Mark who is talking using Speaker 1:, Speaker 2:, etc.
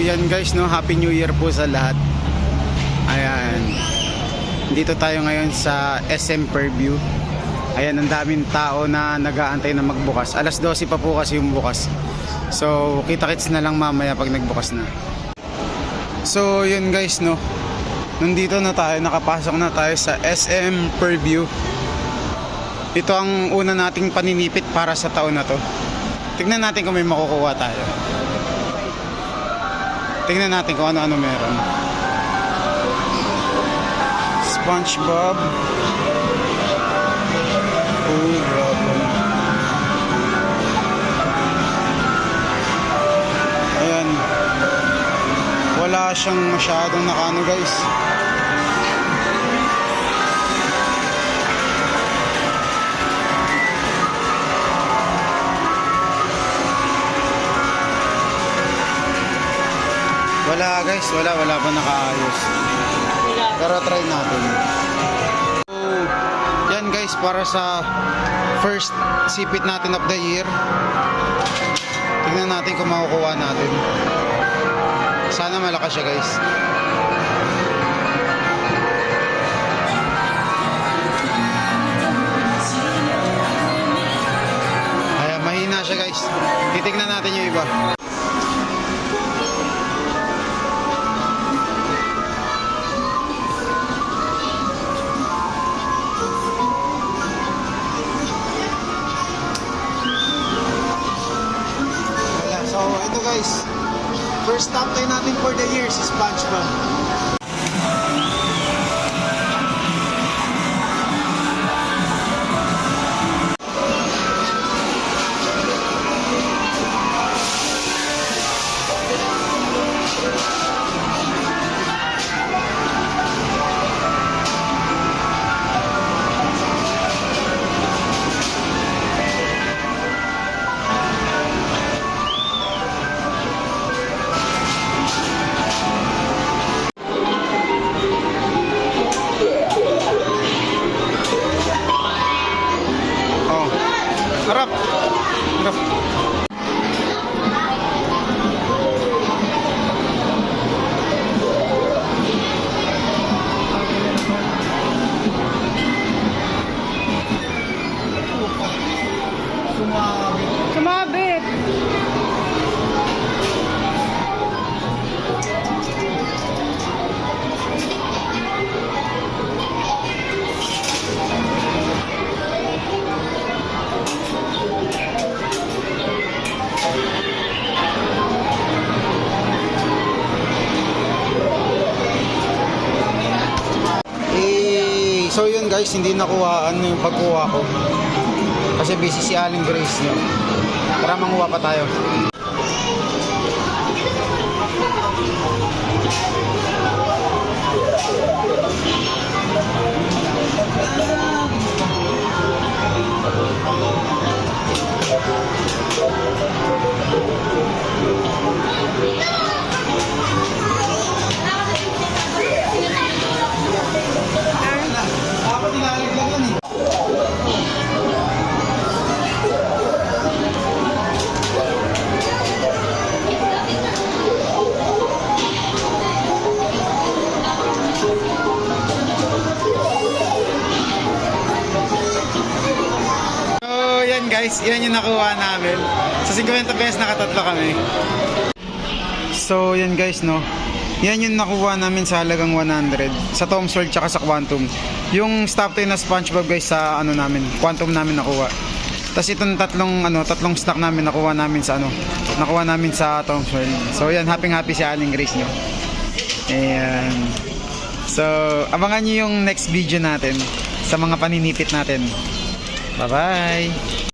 Speaker 1: yan guys, no, Happy New Year po sa lahat. Ayan. Dito tayo ngayon sa SM Fairview. Ayan, ang daming tao na nag-aantay na magbukas. Alas 12 pa po kasi yung bukas. So, kita-kits na lang mamaya pag nagbukas na. So, yun guys, no. Nandito na tayo, nakapasok na tayo sa SM Fairview. Ito ang una nating paninipit para sa taon na to. Tignan natin kung may makukuha tayo. Tignan natin kung ano-ano meron. SpongeBob. Oh, grabe. Ayan. Wala siyang masyadong nakano guys. Wala guys, wala pa nakaayos. Pero try natin. So, yan guys, para sa first sipit natin of the year. Tingnan natin kung makukuha natin. Sana malakas siya guys. Ayan, mahina siya guys. Titignan natin yung iba. So ito guys, first top tayo natin for the year si SpongeBob. Harap. Harap.
Speaker 2: Sumabit.
Speaker 1: So yun guys, hindi nakuhaan yung pagkuha ko. Kasi busy si Aling Grace niyo. Tara manguha pa tayo. Guys, yan yung nakuha namin. Sa 50 pesos nakatatlo kami. So yan guys, no. Yan yung nakuha namin sa halagang 100 sa Tom's World tsaka sa Quantum. Yung stop tayo na SpongeBob guys sa ano namin, Quantum namin nakuha. Tapos itong tatlong stock namin nakuha namin sa Tom's World. So yan, happy si Aling Grace nyo. Ayan. So abangan nyo yung next video natin sa mga paninipit natin. Bye bye.